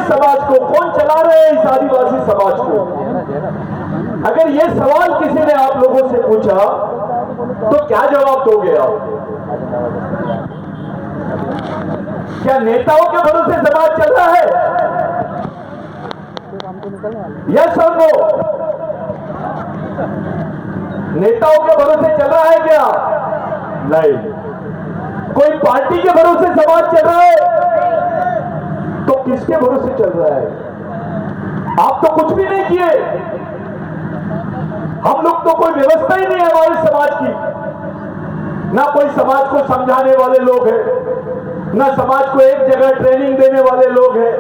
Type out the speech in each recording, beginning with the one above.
इस समाज को, कौन चला रहे हैं इस आदिवासी समाज को? अगर ये सवाल किसी ने आप लोगों से पूछा तो क्या जवाब दोगे आप? क्या नेताओं के भरोसे समाज चल रहा है? यस और नो? नेताओं के भरोसे चल रहा है क्या? नहीं। कोई पार्टी के भरोसे समाज चल रहा है तो किसके भरोसे चल रहा है? आप तो कुछ भी नहीं किए। हम लोग तो कोई व्यवस्था ही नहीं है हमारे समाज की। ना कोई समाज को समझाने वाले लोग हैं, ना समाज को एक जगह ट्रेनिंग देने वाले लोग हैं,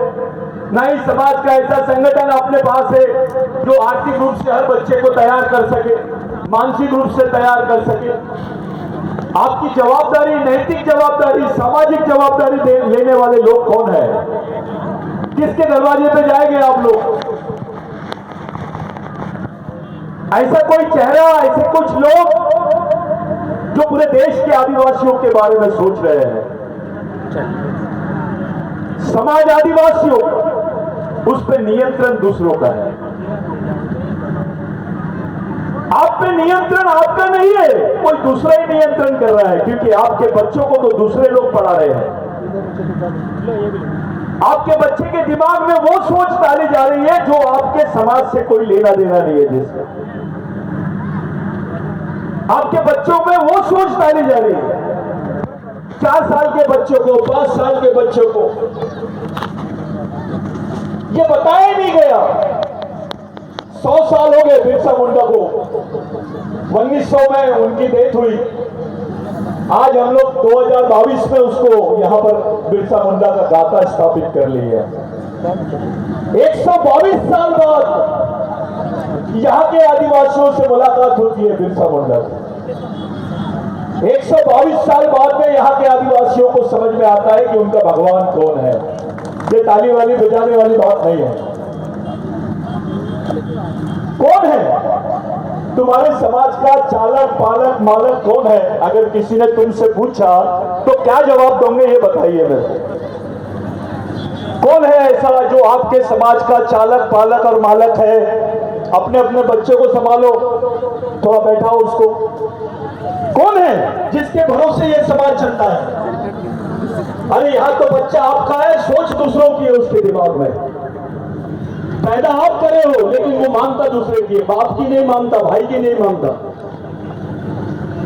ना ही समाज का ऐसा संगठन अपने पास है जो आर्थिक रूप से हर बच्चे को तैयार कर सके, मानसिक रूप से तैयार कर सके। आपकी जवाबदारी, नैतिक जवाबदारी, सामाजिक जवाबदारी लेने वाले लोग कौन है? किसके दरवाजे पे जाएंगे आप लोग? ऐसा कोई चेहरा, ऐसे कुछ लोग जो पूरे देश के आदिवासियों के बारे में सोच रहे हैं। समाज आदिवासियों, उस पर नियंत्रण दूसरों का है। आप पे नियंत्रण आपका नहीं है, कोई दूसरा ही नियंत्रण कर रहा है, क्योंकि आपके बच्चों को तो दूसरे लोग पढ़ा रहे हैं। आपके बच्चे के दिमाग में वो सोच डाली जा रही है जो आपके समाज से कोई लेना देना नहीं है। जिसका आपके बच्चों में वो सोच डाली जा रही है। 4 साल के बच्चों को, 5 साल के बच्चों को ये बताया नहीं गया। 100 साल हो गए बिरसा मुंडा को, 1900 में उनकी डेथ हुई। आज हम लोग 2022 में उसको यहां पर बिरसा मुंडा का गाथा स्थापित कर लिया है। 122 साल बाद यहां के आदिवासियों से मुलाकात होती है बिरसा मुंडा की। 122 साल बाद में यहां के आदिवासियों को समझ में आता है कि उनका भगवान कौन है। ये ताली वाली बजाने वाली बात नहीं है। कौन है तुम्हारे समाज का चालक, पालक, मालक कौन है? अगर किसी ने तुमसे पूछा तो क्या जवाब दोगे, ये बताइए मेरे को। कौन है ऐसा जो आपके समाज का चालक, पालक और मालक है? अपने अपने बच्चे को संभालो, थोड़ा बैठाओ उसको। कौन है जिसके भरोसे ये समाज चलता है? अरे यहां तो बच्चा आपका है, सोच दूसरों की है उसके दिमाग में। पैदा आप करे हो, लेकिन वो मानता दूसरे की है। बाप की नहीं मानता, भाई की नहीं मानता।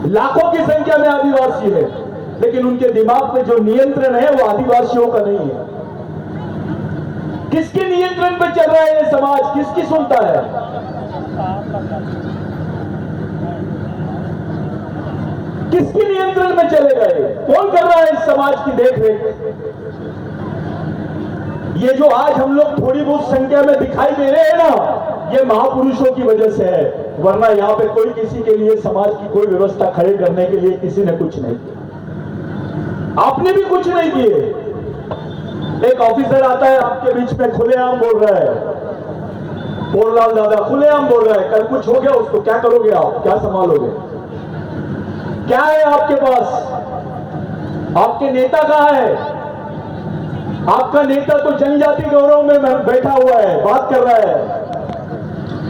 लाखों की संख्या में आदिवासी है, लेकिन उनके दिमाग में जो नियंत्रण है वो आदिवासियों का नहीं है। किसके नियंत्रण पे चल रहा है ये समाज? किसकी सुनता है? किसके नियंत्रण में चलेगा ये? कौन कर रहा है इस समाज की देखरेख? ये जो आज हम लोग थोड़ी बहुत संख्या में दिखाई दे रहे हैं ना, ये महापुरुषों की वजह से है। वरना यहाँ पे कोई किसी के लिए समाज की कोई व्यवस्था खड़े करने के लिए किसी ने कुछ नहीं किया। आपने भी कुछ नहीं किए। एक ऑफिसर आता है आपके बीच में, खुलेआम बोल रहा है, पोरलाल दादा खुलेआम बोल रहा है, कल कुछ हो गया उसको क्या करोगे आप? क्या संभालोगे? क्या है आपके पास? आपके नेता कहां है? आपका नेता तो जनजाति गौरव में बैठा हुआ है, बात कर रहा है।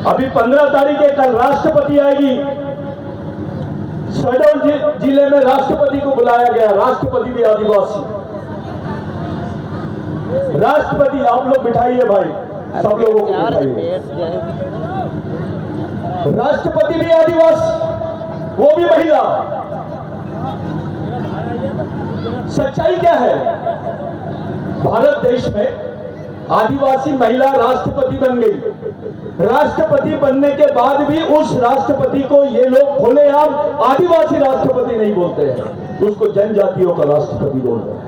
अभी 15 तारीख है, कल राष्ट्रपति आएगी। शहडोल जिले में राष्ट्रपति को बुलाया गया। राष्ट्रपति भी आदिवासी। राष्ट्रपति आप लोग बिठाइए भाई, सब लोगों को बिठाइए। राष्ट्रपति भी आदिवासी, वो भी महिला। सच्चाई क्या है? भारत देश में आदिवासी महिला राष्ट्रपति बन गई। राष्ट्रपति बनने के बाद भी उस राष्ट्रपति को ये लोग खुलेआम आदिवासी राष्ट्रपति नहीं बोलते हैं, उसको जनजातियों का राष्ट्रपति बोलते हैं।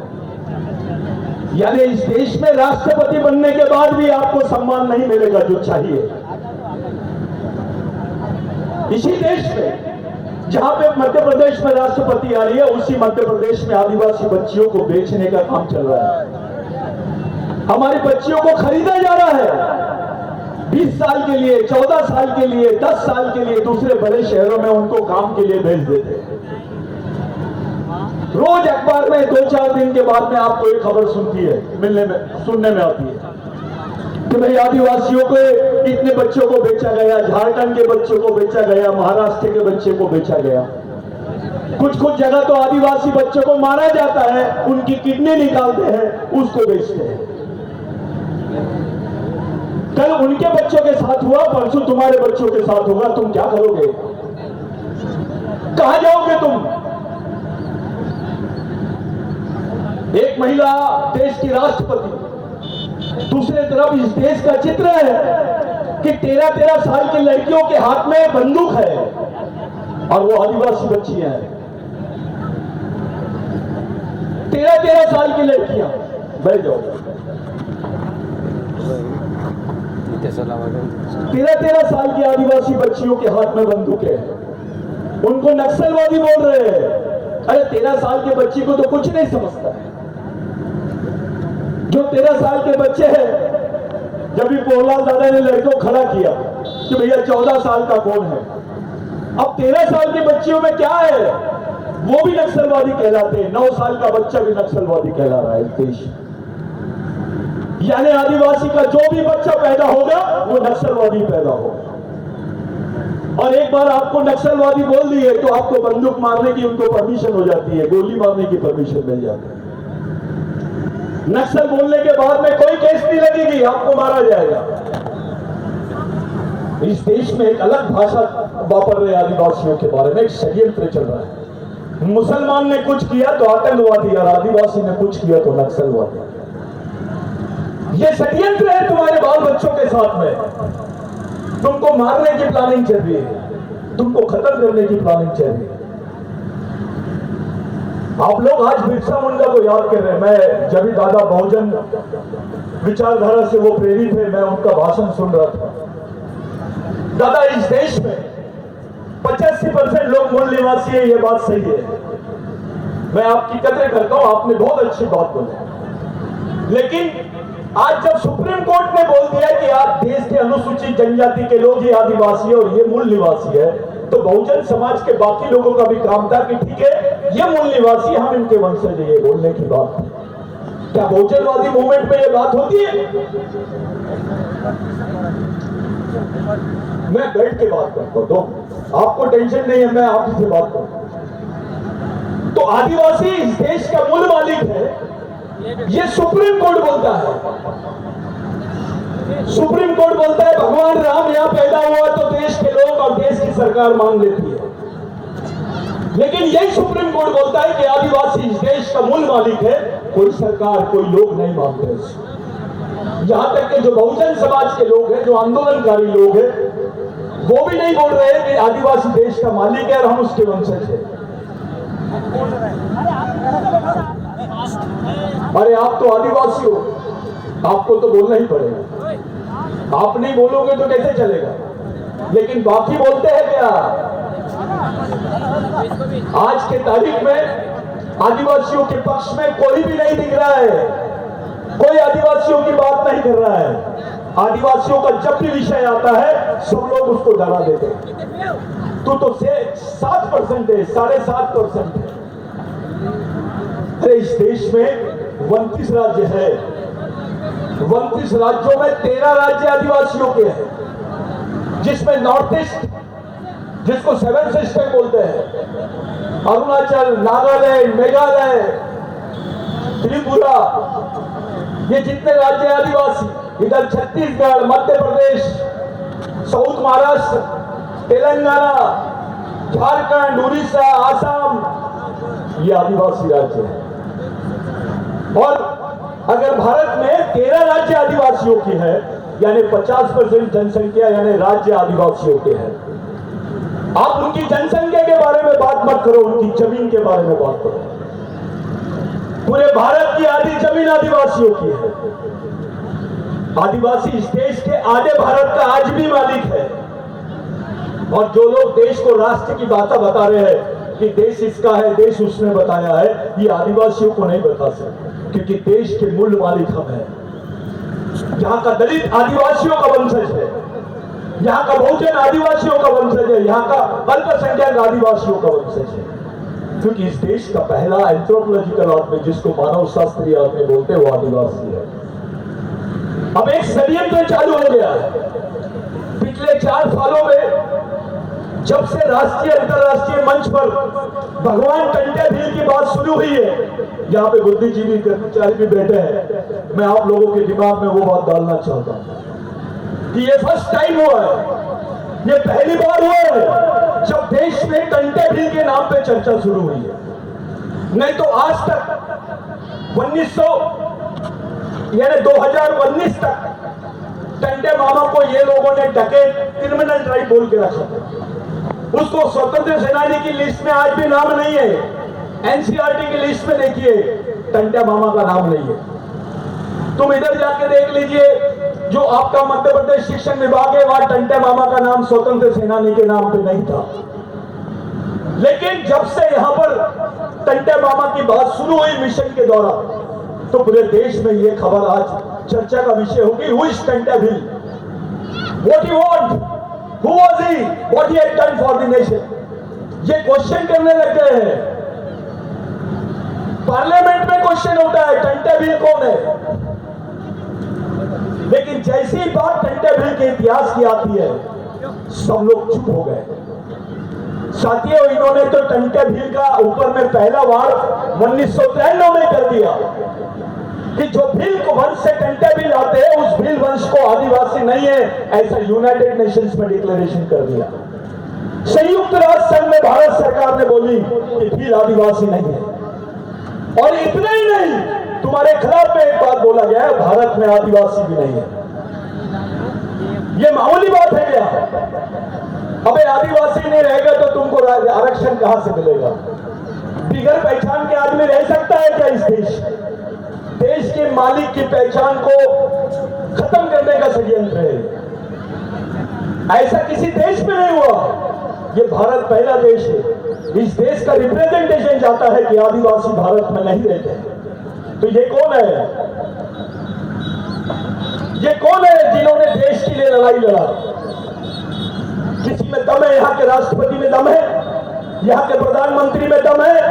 यानी इस देश में राष्ट्रपति बनने के बाद भी आपको सम्मान नहीं मिलेगा जो चाहिए। इसी देश में जहां पे मध्य प्रदेश में राष्ट्रपति आ रही है, उसी मध्य प्रदेश में आदिवासी बच्चियों को बेचने का काम चल रहा है। हमारी बच्चियों को खरीदा जा रहा है। 20 साल के लिए, 14 साल के लिए, 10 साल के लिए दूसरे बड़े शहरों में उनको काम के लिए भेज देते हैं। रोज अखबार में 2-4 दिन के बाद में आपको एक खबर सुनने में आती है। कि भाई आदिवासियों के इतने बच्चों को बेचा गया, झारखंड के बच्चों को बेचा गया, महाराष्ट्र के बच्चे को बेचा गया। कुछ कुछ जगह तो आदिवासी बच्चों को मारा जाता है, उनकी किडनी निकालते हैं, उसको बेचते हैं। कल उनके बच्चों के साथ हुआ, परसों तुम्हारे बच्चों के साथ होगा। तुम क्या करोगे? कहां जाओगे तुम? एक महिला देश की राष्ट्रपति, दूसरे तरफ इस देश का चित्र है कि 13-13 साल की लड़कियों के हाथ में बंदूक है और वो आदिवासी बच्चियां हैं। 13-13 साल की लड़कियां। बैठ जाओ। 13-13 साल की आदिवासी बच्चियों के हाथ में बंदूकें हैं। उनको नक्सलवादी बोल रहे हैं। अरे 13 साल के बच्ची को तो कुछ नहीं समझता है। जो 13 साल के बच्चे हैं, जब भी प्रहलाद दादा ने लड़कों को खड़ा किया कि भैया 14 साल का कौन है, अब 13 साल की बच्चियों में क्या है? वो भी नक्सलवादी कहलाते हैं। 9 साल का बच्चा भी नक्सलवादी कहला रहा है देश। यानी आदिवासी का जो भी बच्चा पैदा होगा वो नक्सलवादी पैदा होगा। और एक बार आपको नक्सलवादी बोल दिए तो आपको बंदूक मारने की उनको परमिशन हो जाती है, गोली मारने की परमिशन मिल जाती है। नक्सल बोलने के बाद में कोई केस नहीं लगेगी, आपको मारा जाएगा। इस देश में एक अलग भाषा वापर रहे आदिवासियों के बारे में, एक षड्यंत्र चल रहा है। मुसलमान ने कुछ किया तो आतंकवादी, और आदिवासी ने कुछ किया तो नक्सलवादी। ये षड्यंत्र है तुम्हारे बाल बच्चों के साथ में। तुमको मारने की प्लानिंग चल रही है, तुमको खत्म करने की प्लानिंग चल रही है। आप लोग आज बिरसा मुंडा को याद कर रहे हैं। मैं जब भी दादा बहुजन विचारधारा से वो प्रेरित है, मैं उनका भाषण सुन रहा था। दादा, इस देश में 85% लोग मूल निवासी है, ये बात सही है। मैं आपकी कदर करता हूं, आपने बहुत अच्छी बात बोली। लेकिन आज जब सुप्रीम कोर्ट ने बोल दिया कि आज देश के अनुसूचित जनजाति के लोग ये आदिवासी है और ये मूल निवासी है, तो बहुजन समाज के बाकी लोगों का भी काम था कि ठीक है, ये मूल निवासी, हम इनके वंशज है, ये बोलने की बात है। क्या बहुजनवादी मूवमेंट में ये बात होती है? मैं बैठ के बात करता हूं, आपको टेंशन नहीं है, मैं आपसे बात करूं। तो आदिवासी इस देश का मूल मालिक है, ये सुप्रीम कोर्ट बोलता है। सुप्रीम कोर्ट बोलता है भगवान राम यहां पैदा हुआ तो देश के लोग और देश की सरकार मान लेती है। लेकिन यही सुप्रीम कोर्ट बोलता है कि आदिवासी इस देश का मूल मालिक है, कोई सरकार, कोई लोग नहीं मानते। यहां तक कि जो बहुजन समाज के लोग हैं, जो आंदोलनकारी लोग हैं, वो भी नहीं बोल रहे कि आदिवासी देश का मालिक है और हम उसके वंशज हैं। अरे आप तो आदिवासी हो, आपको तो बोलना ही पड़ेगा। आप नहीं बोलोगे तो कैसे चलेगा? लेकिन बाकी बोलते हैं क्या? आज के तारीख में आदिवासियों के पक्ष में कोई भी नहीं दिख रहा है, कोई आदिवासियों की बात नहीं कर रहा है। आदिवासियों का जब भी विषय आता है सब लोग उसको डरा देते हैं। तो 7% है, 7.5% है। अरे इस देश में 29 राज्य है, 29 राज्यों में 13 राज्य आदिवासियों के हैं, जिसमें नॉर्थ ईस्ट, जिसको 7 सिस्टम बोलते हैं, अरुणाचल, नागालैंड, मेघालय, त्रिपुरा, ये जितने राज्य आदिवासी, इधर छत्तीसगढ़, मध्य प्रदेश, साउथ महाराष्ट्र, तेलंगाना, झारखंड, उड़ीसा, आसाम, ये आदिवासी राज्य है। और अगर भारत में 13 राज्य आदिवासियों की है, यानी 50% जनसंख्या यानी राज्य आदिवासियों के हैं। आप उनकी जनसंख्या के बारे में बात मत करो, उनकी जमीन के बारे में बात करो। पूरे भारत की आधी जमीन आदिवासियों की है। आदिवासी इस देश के आधे भारत का आज भी मालिक है। और जो लोग देश को राष्ट्र की बातें बता रहे हैं कि देश इसका है, देश उसने बताया है, ये आदिवासियों को नहीं बता सकते, क्योंकि देश के मूल मालिक हम हैं। यहाँ का दलित आदिवासियों का वंशज है, यहाँ का बहुजन आदिवासियों का वंशज है, यहाँ का अल्पसंख्यक आदिवासियों का वंशज है। क्योंकि इस देश का पहला एंथ्रोपोलॉजिकल आदमी, जिसको मानव शास्त्रीय आदमी बोलते हैं, वो आदिवासी है। अब एक षड्यंत्र चालू हो गया है। पिछले 4 सालों में जब से राष्ट्रीय अंतरराष्ट्रीय मंच पर भगवान टंट्या भील की बात शुरू हुई है, यहाँ पे बुद्धिजीवी कर्मचारी भी बैठे हैं, मैं आप लोगों के दिमाग में वो बात डालना चाहता हूं कि ये फर्स्ट टाइम हुआ है, ये पहली बार हुआ है जब देश में टंट्या भील के नाम पे चर्चा शुरू हुई है। नहीं तो आज तक 2019 तक टंट्या मामा को ये लोगों ने डकैत क्रिमिनल ट्राइब बोल के रखा। उसको स्वतंत्र सेनानी की लिस्ट में आज भी नाम नहीं है, एनसीईआरटी की लिस्ट में देखिए टंट्या मामा का नाम नहीं है। तुम इधर जाके देख लीजिए, जो आपका मध्य प्रदेश शिक्षण विभाग है, वहां टंट्या मामा का नाम स्वतंत्र सेनानी के नाम पे नहीं था। लेकिन जब से यहां पर टंट्या मामा की बात शुरू हुई मिशन के दौरान, तो पूरे देश में ये खबर आज चर्चा का विषय होगी। Who is Tantya Bhil, what he want, who was he, what he had done for the nation, ये क्वेश्चन करने लग गए हैं। पार्लियामेंट में क्वेश्चन होता है टंट्या भील कौन है, लेकिन जैसी बात टंट्या भील के इतिहास की आती है सब लोग चुप हो गए। साथियों, इन्होंने तो टंट्या भील का ऊपर में पहला वार 1993 में कर दिया कि जो भील को वंश से टंट्या भील आते हैं उस भील वंश को आदिवासी नहीं है, ऐसा यूनाइटेड नेशंस में डिक्लेरेशन कर दिया। संयुक्त राष्ट्र संघ में भारत सरकार ने बोली कि भील आदिवासी नहीं है। और इतना ही नहीं, तुम्हारे खिलाफ में एक बात बोला गया है, भारत में आदिवासी भी नहीं है। ये मामूली बात है क्या? अबे आदिवासी नहीं रहेगा तो तुमको आरक्षण कहां से मिलेगा? बिगर पहचान के आदमी रह सकता है क्या इस देश? देश के मालिक की पहचान को खत्म करने का षड्यंत्र है। ऐसा किसी देश में नहीं हुआ। ये भारत पहला देश है, इस देश का रिप्रेजेंटेशन जाता है कि आदिवासी भारत में नहीं रहते। तो ये कौन है? ये कौन है जिन्होंने देश के लिए लड़ाई लड़ा? किसी में दम है? यहाँ के राष्ट्रपति में दम है? यहाँ के प्रधानमंत्री में दम है?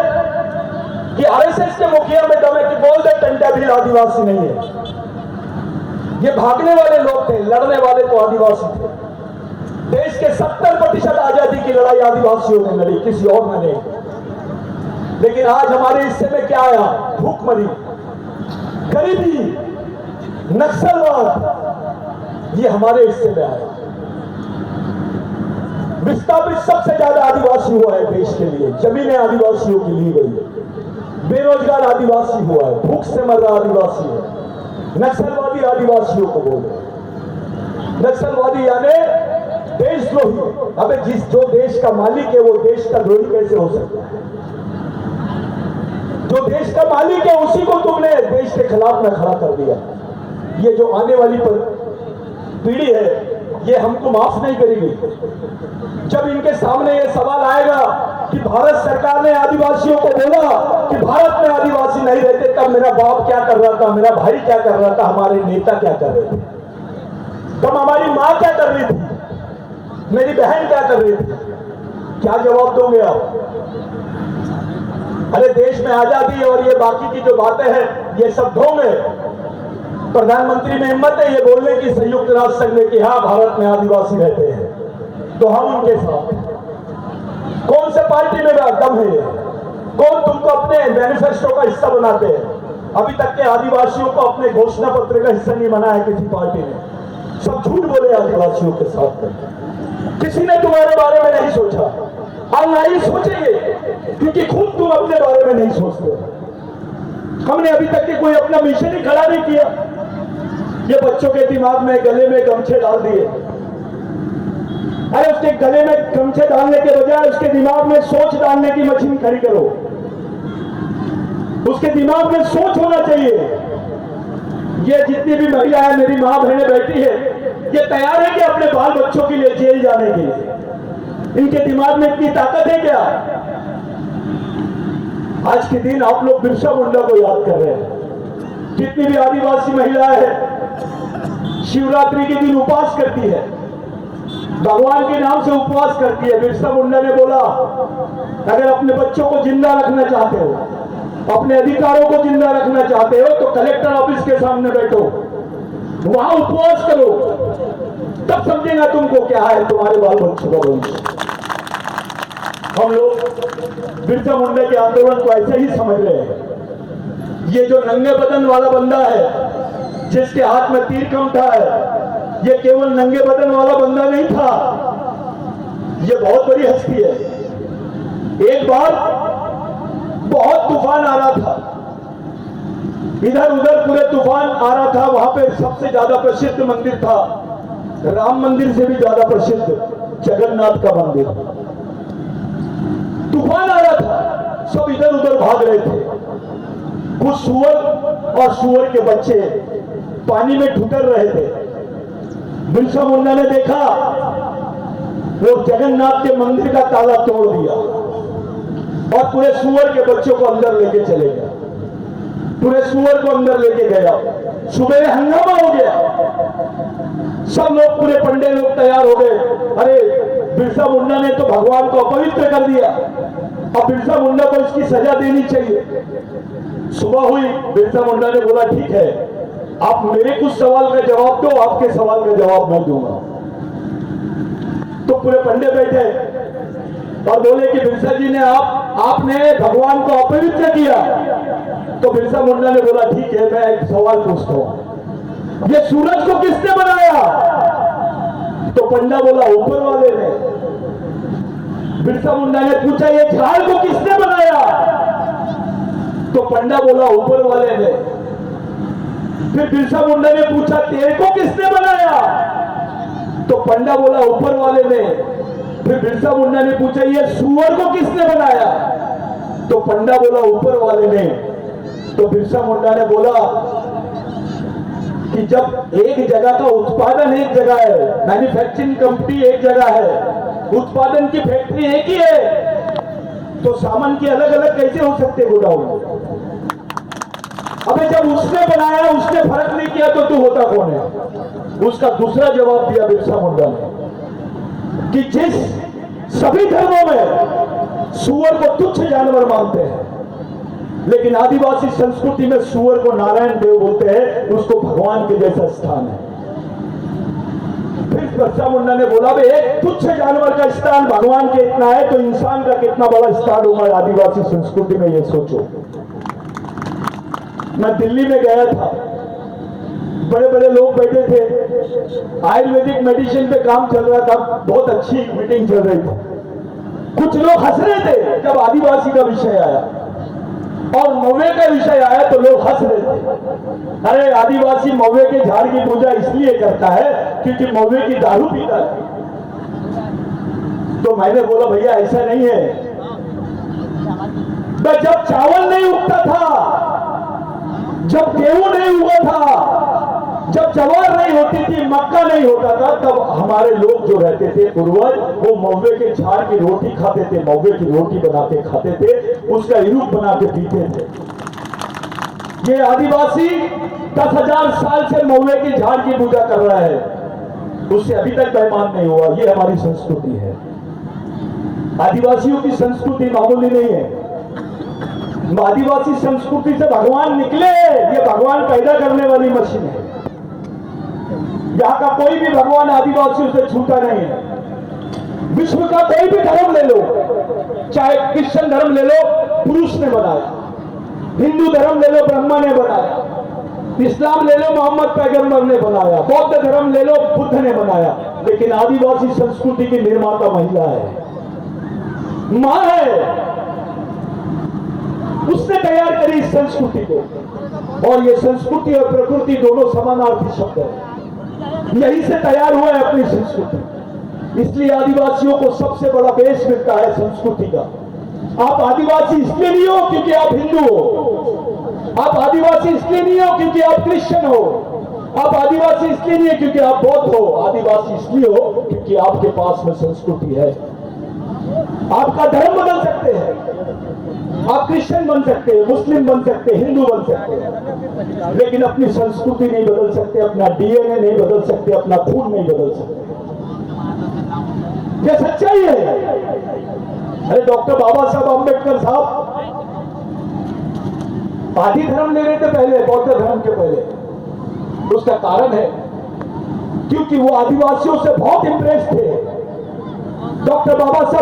कि आरएसएस के मुखिया में दम है कि बोल दे टंट्या भील आदिवासी नहीं है? ये भागने वाले लोग थे, लड़ने वाले तो आदिवासी थे। देश के 70% आजादी की लड़ाई आदिवासियों ने लड़ी, किसी और ने नहीं। लेकिन आज हमारे हिस्से में क्या आया? भूखमरी, गरीबी, नक्सलवाद, ये हमारे हिस्से में आया। विस्थापित सबसे ज्यादा आदिवासी हुआ है देश के लिए, जमीनें आदिवासियों की ली गई है, बेरोजगार आदिवासी हुआ है, भूख से मर रहा आदिवासी है, नक्सलवादी आदिवासियों को बोल रहे। नक्सलवादी यानी देशद्रोही। अबे जो देश का मालिक है वो देश का द्रोही कैसे हो सकता है? जो देश का मालिक है उसी को तुमने देश के खिलाफ में खड़ा कर दिया। ये जो आने वाली पीढ़ी है ये हमको माफ नहीं करेगी। जब इनके सामने ये सवाल आएगा कि भारत सरकार ने आदिवासियों को बोला कि भारत में आदिवासी नहीं रहते, तब मेरा बाप क्या कर रहा था, मेरा भाई क्या कर रहा था, हमारे नेता क्या कर रहे थे, तब हमारी माँ क्या कर रही थी, मेरी बहन क्या कर रही थी, क्या जवाब दोगे आप? अरे देश में आजादी और ये बाकी की जो बातें हैं ये सब ढोंग है। प्रधानमंत्री में हिम्मत है ये बोलने की संयुक्त राष्ट्र संघ ने कि हाँ भारत में आदिवासी रहते हैं, तो हम उनके साथ। कौन से पार्टी में दम है? कौन तुमको अपने मैनिफेस्टो का हिस्सा बनाते हैं? अभी तक के आदिवासियों को अपने घोषणा पत्र का हिस्सा नहीं बनाया किसी पार्टी ने। सब झूठ बोले आदिवासियों के साथ में। किसी ने तुम्हारे बारे में नहीं सोचा और ना ही सोचेंगे, क्योंकि खुद तुम अपने बारे में नहीं सोचते। हमने अभी तक के कोई अपना मिशन ही खड़ा नहीं किया। ये बच्चों के दिमाग में गले में गमछे डाल दिए। अरे उसके गले में गमछे डालने के बजाय उसके दिमाग में सोच डालने की मशीन खड़ी करो। उसके दिमाग में सोच होना चाहिए। ये जितनी भी महिलाएं मेरी मां बहनें बैठी है, ये तैयार है कि अपने बाल बच्चों के लिए जेल जाने के लिए? इनके दिमाग में इतनी ताकत है क्या? आज के दिन आप लोग बिरसा मुंडा को याद कर रहे हैं। जितनी भी आदिवासी महिलाएं हैं शिवरात्रि के दिन उपवास करती है, भगवान के नाम से उपवास करती है। बिरसा मुंडा ने बोला अगर अपने बच्चों को जिंदा रखना चाहते हो, अपने अधिकारों को जिंदा रखना चाहते हो, तो कलेक्टर ऑफिस के सामने बैठो, वहां उपवास करो, तब समझेगा तुमको क्या है तुम्हारे बाल बच्चों का भविष्य। हम लोग बिरसा मुंडा के आंदोलन को ऐसे ही समझ रहे हैं। ये जो नंगे बदन वाला बंदा है, जिसके हाथ में तीर कम था, ये केवल नंगे बदन वाला बंदा नहीं था, ये बहुत बड़ी हस्ती है। एक बार बहुत तूफान आ रहा था, इधर उधर पूरे तूफान आ रहा था। वहां पे सबसे ज्यादा प्रसिद्ध मंदिर था, राम मंदिर से भी ज्यादा प्रसिद्ध जगन्नाथ का मंदिर। तूफान आ रहा था, सब इधर उधर भाग रहे थे। कुछ सूअर और सूअर के बच्चे पानी में ठुकर रहे थे। बिरसा मुंडा ने देखा, वो जगन्नाथ के मंदिर का ताला तोड़ दिया और पूरे सूअर के बच्चों को अंदर लेके चले गया। पूरे सूअर को अंदर लेके गया। सुबह हंगामा हो गया, सब लोग, पूरे पंडे लोग तैयार हो गए। अरे बिरसा मुंडा ने तो भगवान को अपवित्र कर दिया, अब बिरसा मुंडा को इसकी सजा देनी चाहिए। सुबह हुई, बिरसा मुंडा ने बोला ठीक है, आप मेरे कुछ सवाल का जवाब दो, आपके सवाल का जवाब मैं दूंगा। तो पूरे पंडे बैठे और बोले कि बिरसा जी ने आपने भगवान को अपवित्र किया। तो बिरसा मुंडा ने बोला ठीक है, मैं एक सवाल पूछता हूं, ये सूरज को किसने बनाया? तो पंडा बोला ऊपर वाले ने। बिरसा मुंडा ने पूछा ये झाड़ को किसने बनाया? तो पंडा बोला ऊपर वाले ने। फिर बिरसा मुंडा ने पूछा तेरे को किसने बनाया? तो पंडा बोला ऊपर वाले ने। फिर बिरसा मुंडा ने पूछा ये सूअर को किसने बनाया? तो पंडा बोला ऊपर वाले ने। तो बिरसा मुंडा ने बोला कि जब एक जगह का उत्पादन एक जगह है, मैन्युफैक्चरिंग कंपनी एक जगह है, उत्पादन की फैक्ट्री एक ही है, तो सामान की अलग अलग कैसे हो सकते गोडाउन? अबे जब उसने बनाया, उसने फर्क नहीं किया तो तू होता कौन है? उसका दूसरा जवाब दिया बिरसा मुंडा ने कि जिस सभी धर्मों में सूअर को तुच्छ जानवर मानते हैं, लेकिन आदिवासी संस्कृति में सूअर को नारायण देव बोलते हैं, उसको भगवान के जैसा स्थान है। फिर बिरसा मुंडा ने बोला एक तुच्छ जानवर का स्थान भगवान के इतना है, तो इंसान का कितना बड़ा स्थान होगा आदिवासी संस्कृति में, ये सोचो। मैं दिल्ली में गया था, बड़े बड़े लोग बैठे थे, आयुर्वेदिक मेडिसिन पे काम चल रहा था, बहुत अच्छी मीटिंग चल रही थी। कुछ लोग हंस रहे थे जब आदिवासी का विषय आया और मौवे का विषय आया तो लोग हंस रहे थे। अरे आदिवासी मौवे के झाड़ की पूजा इसलिए करता है क्योंकि मौवे की दारू पीता है। तो मैंने बोला भैया ऐसा नहीं है, जब चावल नहीं उगता था, जब गेहूं नहीं हुआ था, जब जवार नहीं होती थी, मक्का नहीं होता था, तब हमारे लोग जो रहते थे पूर्वज, वो मौवे के झाड़ की रोटी खाते थे, मौवे की रोटी बना के खाते थे, उसका इरूप बना के पीते थे। ये आदिवासी 10,000 साल से मौवे के झाड़ की पूजा कर रहा है, उससे अभी तक बेईमान नहीं हुआ। ये हमारी संस्कृति है। आदिवासियों की संस्कृति मामूली नहीं है। आदिवासी संस्कृति से भगवान निकले, ये भगवान पैदा करने वाली मशीन है। यहाँ का कोई भी भगवान आदिवासियों से छूटा नहीं है। विश्व का कोई भी धर्म ले लो, चाहे क्रिश्चियन धर्म ले लो, पुरुष ने बनाया, हिंदू धर्म ले लो, ब्रह्मा ने बनाया, इस्लाम ले लो, मोहम्मद पैगंबर ने बनाया, बौद्ध धर्म ले लो, बुद्ध ने बनाया, लेकिन आदिवासी संस्कृति की निर्माता महिला है, मां है। उसने तैयार करी इस संस्कृति को, और ये संस्कृति और प्रकृति दोनों समानार्थी शब्द है। यही से तैयार हुआ है अपनी संस्कृति। इसलिए आदिवासियों को सबसे बड़ा बेस मिलता है संस्कृति का। आप आदिवासी इसलिए नहीं हो क्योंकि आप हिंदू हो, आप आदिवासी इसलिए नहीं हो क्योंकि आप क्रिश्चियन हो, आप आदिवासी इसलिए नहीं है क्योंकि आप बौद्ध हो, आदिवासी इसलिए हो क्योंकि आपके पास में संस्कृति है। आपका धर्म बदल सकते हैं, आप क्रिश्चियन बन सकते हैं, मुस्लिम बन सकते हैं, हिंदू बन सकते हैं, लेकिन अपनी संस्कृति नहीं बदल सकते, अपना डीएनए नहीं बदल सकते, अपना खून नहीं बदल सकते। यह सच्चाई है। अरे डॉक्टर बाबा साहब अम्बेडकर साहब आदि धर्म ले रहे थे पहले, बौद्ध धर्म के पहले, उसका कारण है क्योंकि वो आदिवासियों से बहुत इंप्रेस थे। डॉक्टर बाबा साहब